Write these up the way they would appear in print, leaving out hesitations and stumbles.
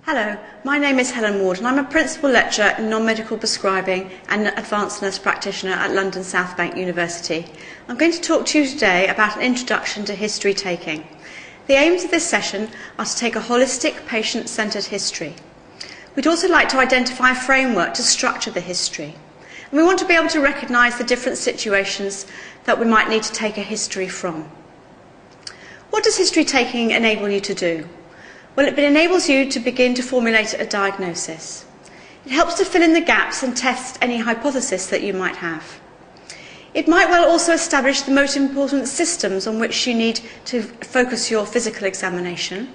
Hello, my name is Helen Ward and I'm a Principal Lecturer in Non-Medical Prescribing and Advanced Nurse Practitioner at London South Bank University. I'm going to talk to you today about an introduction to history taking. The aims of this session are to take a holistic, patient-centred history. We'd also like to identify a framework to structure the history. And we want to be able to recognise the different situations that we might need to take a history from. What does history taking enable you to do? Well, it enables you to begin to formulate a diagnosis. It helps to fill in the gaps and test any hypothesis that you might have. It might well also establish the most important systems on which you need to focus your physical examination.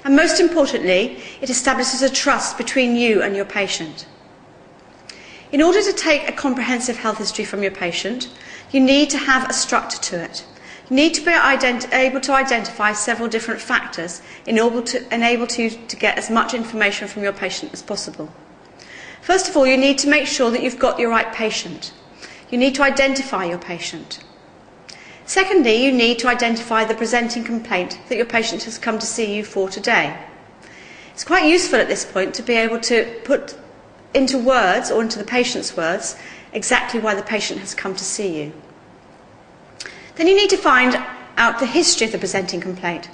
And most importantly, it establishes a trust between you and your patient. In order to take a comprehensive health history from your patient, you need to have a structure to it. You need to be able to identify several different factors in order to enable you to get as much information from your patient as possible. First of all, you need to make sure that you've got your right patient. You need to identify your patient. Secondly, you need to identify the presenting complaint that your patient has come to see you for today. It's quite useful at this point to be able to put into words, or into the patient's words, exactly why the patient has come to see you. Then you need to find out the history of the presenting complaint.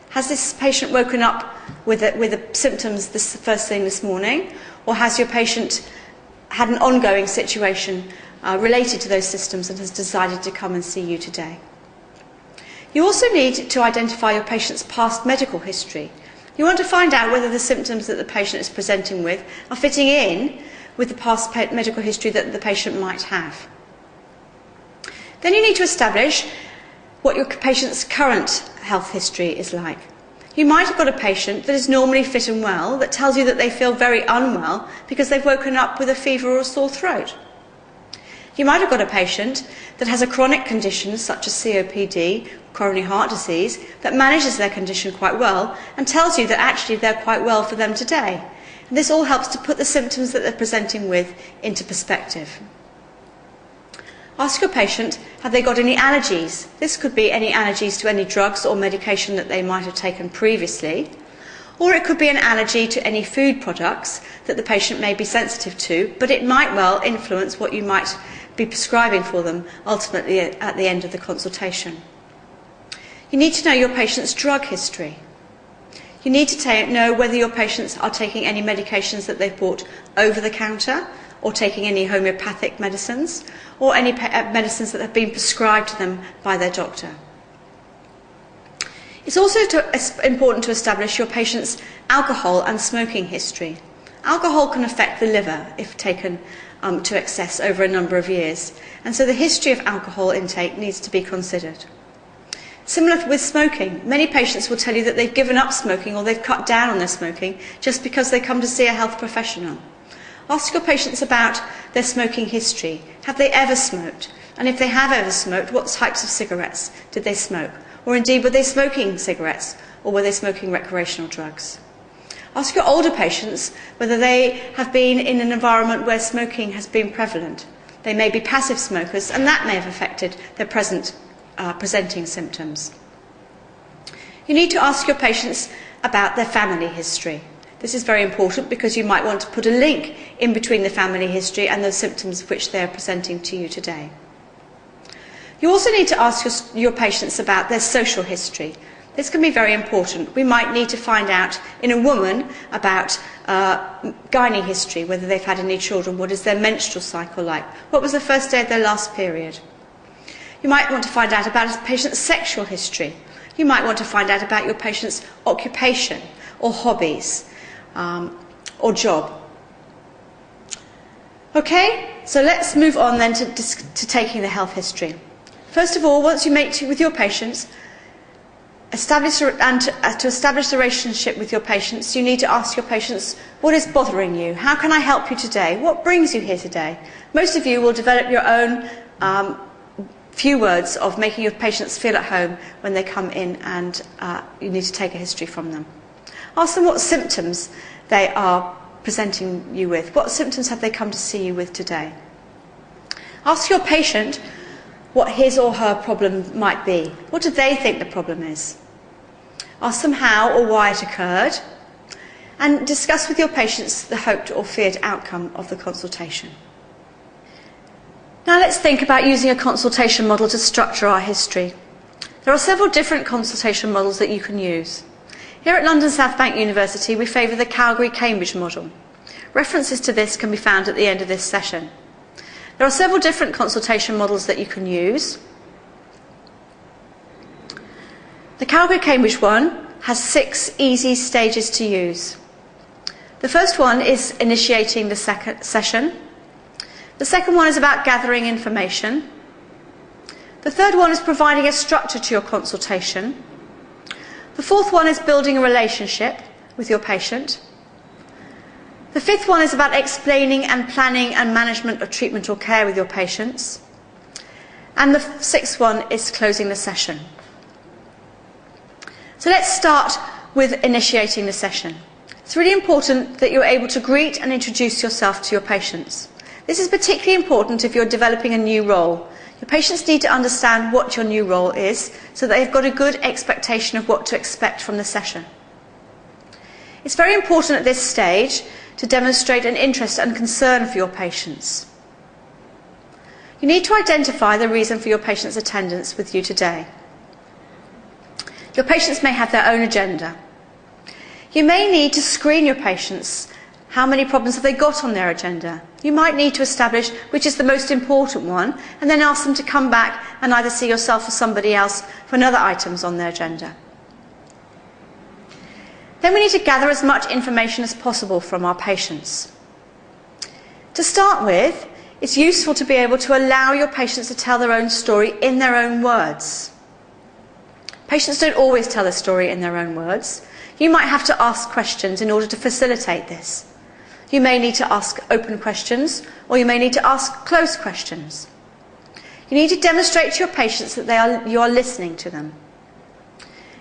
Has this patient woken up with the symptoms this first thing this morning, or has your patient had an ongoing situation related to those symptoms and has decided to come and see you today? You also need to identify your patient's past medical history. You want to find out whether the symptoms that the patient is presenting with are fitting in with the past medical history that the patient might have. Then you need to establish what your patient's current health history is like. You might have got a patient that is normally fit and well that tells you that they feel very unwell because they've woken up with a fever or a sore throat. You might have got a patient that has a chronic condition such as COPD, coronary heart disease, that manages their condition quite well and tells you that actually they're quite well for them today. And this all helps to put the symptoms that they're presenting with into perspective. Ask your patient, have they got any allergies? This could be any allergies to any drugs or medication that they might have taken previously, or it could be an allergy to any food products that the patient may be sensitive to, but it might well influence what you might be prescribing for them ultimately at the end of the consultation. You need to know your patient's drug history. You need to know whether your patients are taking any medications that they've bought over the counter, or taking any homeopathic medicines, or any medicines that have been prescribed to them by their doctor. It's also important to establish your patient's alcohol and smoking history. Alcohol can affect the liver if taken to excess over a number of years, and so the history of alcohol intake needs to be considered. Similar with smoking, many patients will tell you that they've given up smoking or they've cut down on their smoking just because they come to see a health professional. Ask your patients about their smoking history. Have they ever smoked? And if they have ever smoked, what types of cigarettes did they smoke? Or indeed, were they smoking cigarettes or were they smoking recreational drugs? Ask your older patients whether they have been in an environment where smoking has been prevalent. They may be passive smokers and that may have affected their presenting symptoms. You need to ask your patients about their family history. This is very important because you might want to put a link in between the family history and the symptoms of which they are presenting to you today. You also need to ask your patients about their social history. This can be very important. We might need to find out in a woman about gynae history, whether they've had any children, what is their menstrual cycle like, what was the first day of their last period. You might want to find out about a patient's sexual history. You might want to find out about your patient's occupation or hobbies. Or job. Okay, so let's move on then to taking the health history. First of all, once you meet with your patients, to establish the relationship with your patients, you need to ask your patients, what is bothering you? How can I help you today? What brings you here today? Most of you will develop your own few words of making your patients feel at home when they come in and you need to take a history from them. Ask them what symptoms they are presenting you with. What symptoms have they come to see you with today? Ask your patient what his or her problem might be. What do they think the problem is? Ask them how or why it occurred. and discuss with your patients the hoped or feared outcome of the consultation. Now let's think about using a consultation model to structure our history. There are several different consultation models that you can use. Here at London South Bank University, we favour the Calgary-Cambridge model. References to this can be found at the end of this session. There are several different consultation models that you can use. The Calgary-Cambridge one has 6 easy stages to use. The first one is initiating the session. The second one is about gathering information. The third one is providing a structure to your consultation. The fourth one is building a relationship with your patient. The fifth one is about explaining and planning and management of treatment or care with your patients. And the sixth one is closing the session. So let's start with initiating the session. It's really important that you're able to greet and introduce yourself to your patients. This is particularly important if you're developing a new role. Your patients need to understand what your new role is so that they've got a good expectation of what to expect from the session. It's very important at this stage to demonstrate an interest and concern for your patients. You need to identify the reason for your patient's attendance with you today. Your patients may have their own agenda. You may need to screen your patients. How many problems have they got on their agenda? You might need to establish which is the most important one and then ask them to come back and either see yourself or somebody else for another items on their agenda. Then we need to gather as much information as possible from our patients. To start with, it's useful to be able to allow your patients to tell their own story in their own words. Patients don't always tell a story in their own words. You might have to ask questions in order to facilitate this. You may need to ask open questions, or you may need to ask closed questions. You need to demonstrate to your patients that you are listening to them.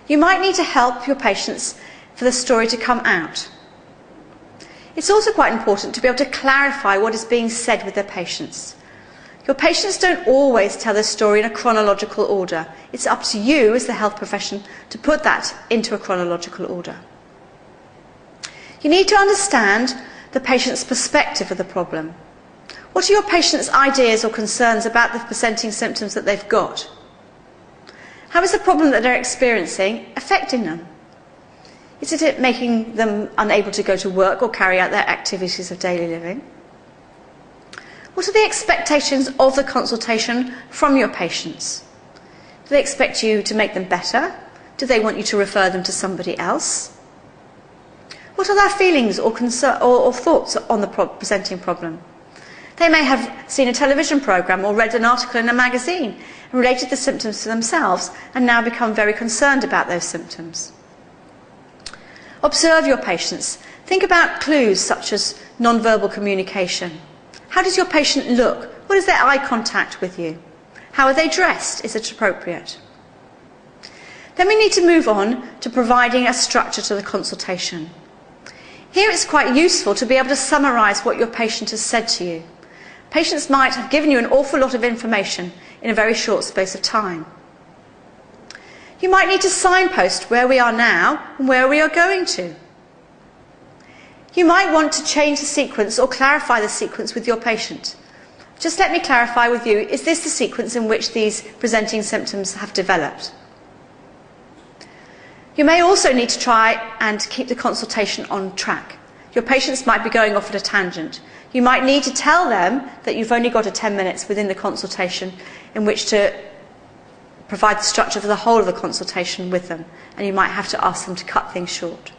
You might need to help your patients for the story to come out. It's also quite important to be able to clarify what is being said with their patients. Your patients don't always tell their story in a chronological order. It's up to you as the health profession to put that into a chronological order. You need to understand the patient's perspective of the problem. What are your patient's ideas or concerns about the presenting symptoms that they've got? How is the problem that they're experiencing affecting them? Is it making them unable to go to work or carry out their activities of daily living? What are the expectations of the consultation from your patients? Do they expect you to make them better? Do they want you to refer them to somebody else? What are their feelings or thoughts on the presenting problem? They may have seen a television programme or read an article in a magazine and related the symptoms to themselves and now become very concerned about those symptoms. Observe your patients. Think about clues such as non-verbal communication. How does your patient look? What is their eye contact with you? How are they dressed? Is it appropriate? Then we need to move on to providing a structure to the consultation. Here it's quite useful to be able to summarise what your patient has said to you. Patients might have given you an awful lot of information in a very short space of time. You might need to signpost where we are now and where we are going to. You might want to change the sequence or clarify the sequence with your patient. Just let me clarify with you, is this the sequence in which these presenting symptoms have developed? You may also need to try and keep the consultation on track. Your patients might be going off at a tangent. You might need to tell them that you've only got 10 minutes within the consultation in which to provide the structure for the whole of the consultation with them, and you might have to ask them to cut things short.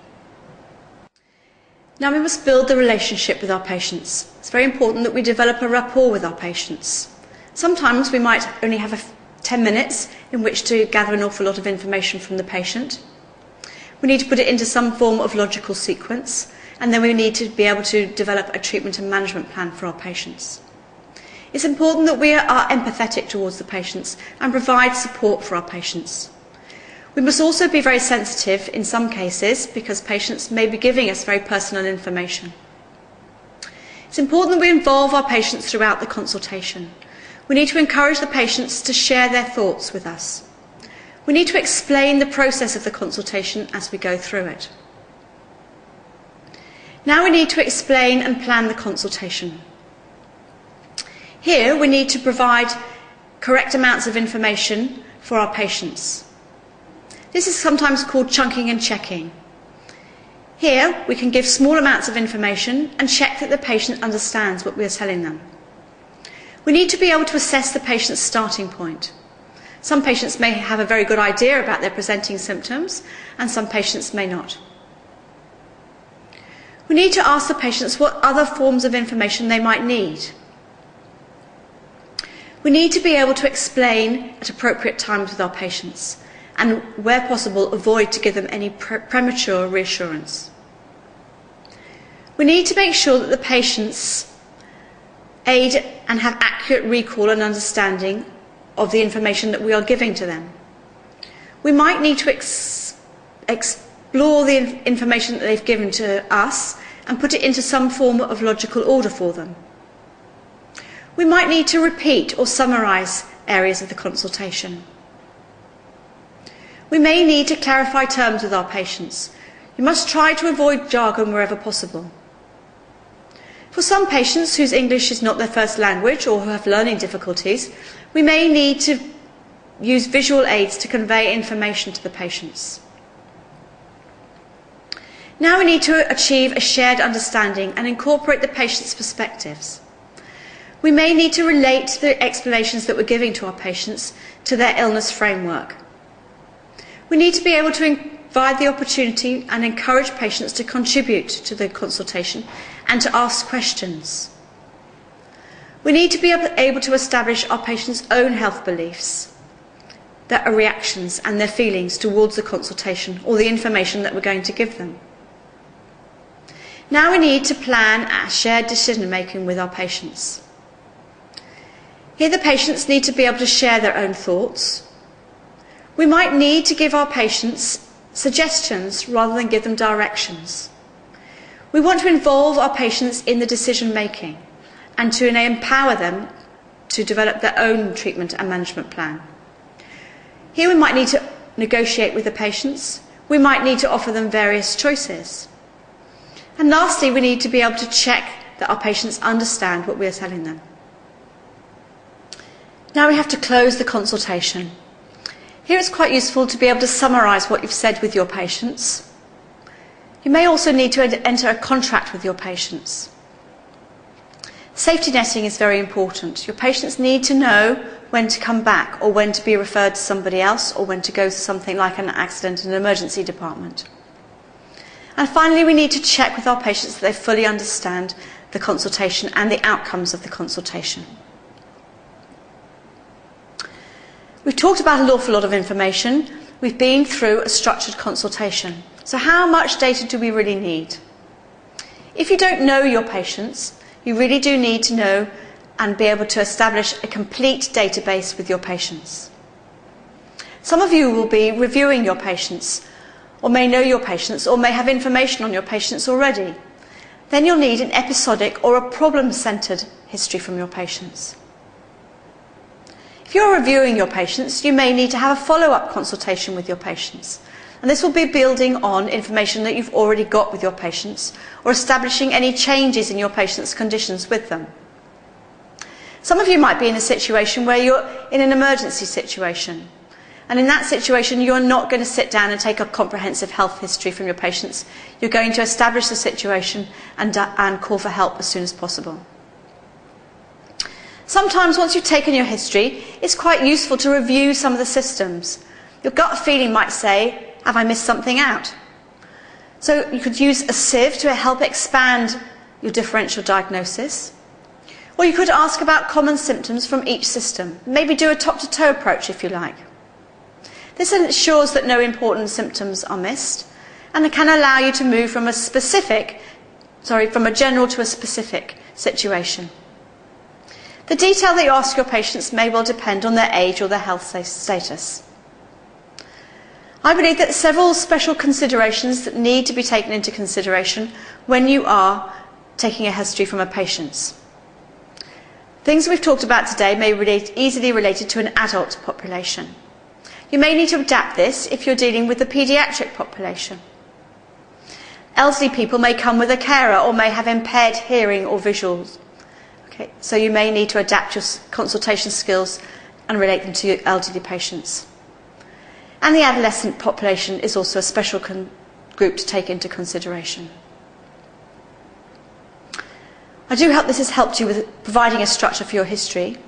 Now we must build the relationship with our patients. It's very important that we develop a rapport with our patients. Sometimes we might only have 10 minutes in which to gather an awful lot of information from the patient. We need to put it into some form of logical sequence, and then we need to be able to develop a treatment and management plan for our patients. It's important that we are empathetic towards the patients and provide support for our patients. We must also be very sensitive in some cases because patients may be giving us very personal information. It's important that we involve our patients throughout the consultation. We need to encourage the patients to share their thoughts with us. We need to explain the process of the consultation as we go through it. Now we need to explain and plan the consultation. Here we need to provide correct amounts of information for our patients. This is sometimes called chunking and checking. Here we can give small amounts of information and check that the patient understands what we are telling them. We need to be able to assess the patient's starting point. Some patients may have a very good idea about their presenting symptoms, and some patients may not. We need to ask the patients what other forms of information they might need. We need to be able to explain at appropriate times with our patients, and where possible avoid to give them any premature reassurance. We need to make sure that the patients aid and have accurate recall and understanding of the information that we are giving to them. We might need to explore the information that they've given to us and put it into some form of logical order for them. We might need to repeat or summarise areas of the consultation. We may need to clarify terms with our patients. You must try to avoid jargon wherever possible. For some patients whose English is not their first language or who have learning difficulties, we may need to use visual aids to convey information to the patients. Now we need to achieve a shared understanding and incorporate the patient's perspectives. We may need to relate the explanations that we're giving to our patients to their illness framework. We need to be able to provide the opportunity and encourage patients to contribute to the consultation and to ask questions. We need to be able to establish our patients' own health beliefs, their reactions and their feelings towards the consultation or the information that we're going to give them. Now we need to plan our shared decision making with our patients. Here the patients need to be able to share their own thoughts. We might need to give our patients suggestions rather than give them directions. We want to involve our patients in the decision making and to empower them to develop their own treatment and management plan. Here we might need to negotiate with the patients. We might need to offer them various choices. And lastly, we need to be able to check that our patients understand what we are telling them. Now we have to close the consultation. Here it's quite useful to be able to summarise what you've said with your patients. You may also need to enter a contract with your patients. Safety netting is very important. Your patients need to know when to come back or when to be referred to somebody else or when to go to something like an accident and emergency department. And finally, we need to check with our patients that they fully understand the consultation and the outcomes of the consultation. We've talked about an awful lot of information. We've been through a structured consultation. So how much data do we really need? If you don't know your patients, you really do need to know and be able to establish a complete database with your patients. Some of you will be reviewing your patients, or may know your patients, or may have information on your patients already. Then you'll need an episodic or a problem-centred history from your patients. If you're reviewing your patients, you may need to have a follow-up consultation with your patients. And this will be building on information that you've already got with your patients or establishing any changes in your patients' conditions with them. Some of you might be in a situation where you're in an emergency situation. And in that situation, you're not going to sit down and take a comprehensive health history from your patients. You're going to establish the situation and call for help as soon as possible. Sometimes once you've taken your history, it's quite useful to review some of the systems. Your gut feeling might say, have I missed something out? So you could use a sieve to help expand your differential diagnosis. Or you could ask about common symptoms from each system. Maybe do a top-to-toe approach if you like. This ensures that no important symptoms are missed and it can allow you to move from a general to a specific situation. The detail that you ask your patients may well depend on their age or their health status. I believe that several special considerations that need to be taken into consideration when you are taking a history from a patient. Things we've talked about today may be easily related to an adult population. You may need to adapt this if you're dealing with the paediatric population. Elderly people may come with a carer or may have impaired hearing or visuals. Okay, so you may need to adapt your consultation skills and relate them to your elderly patients. And the adolescent population is also a special group to take into consideration. I do hope this has helped you with providing a structure for your history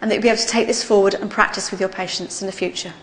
and that you'll be able to take this forward and practice with your patients in the future.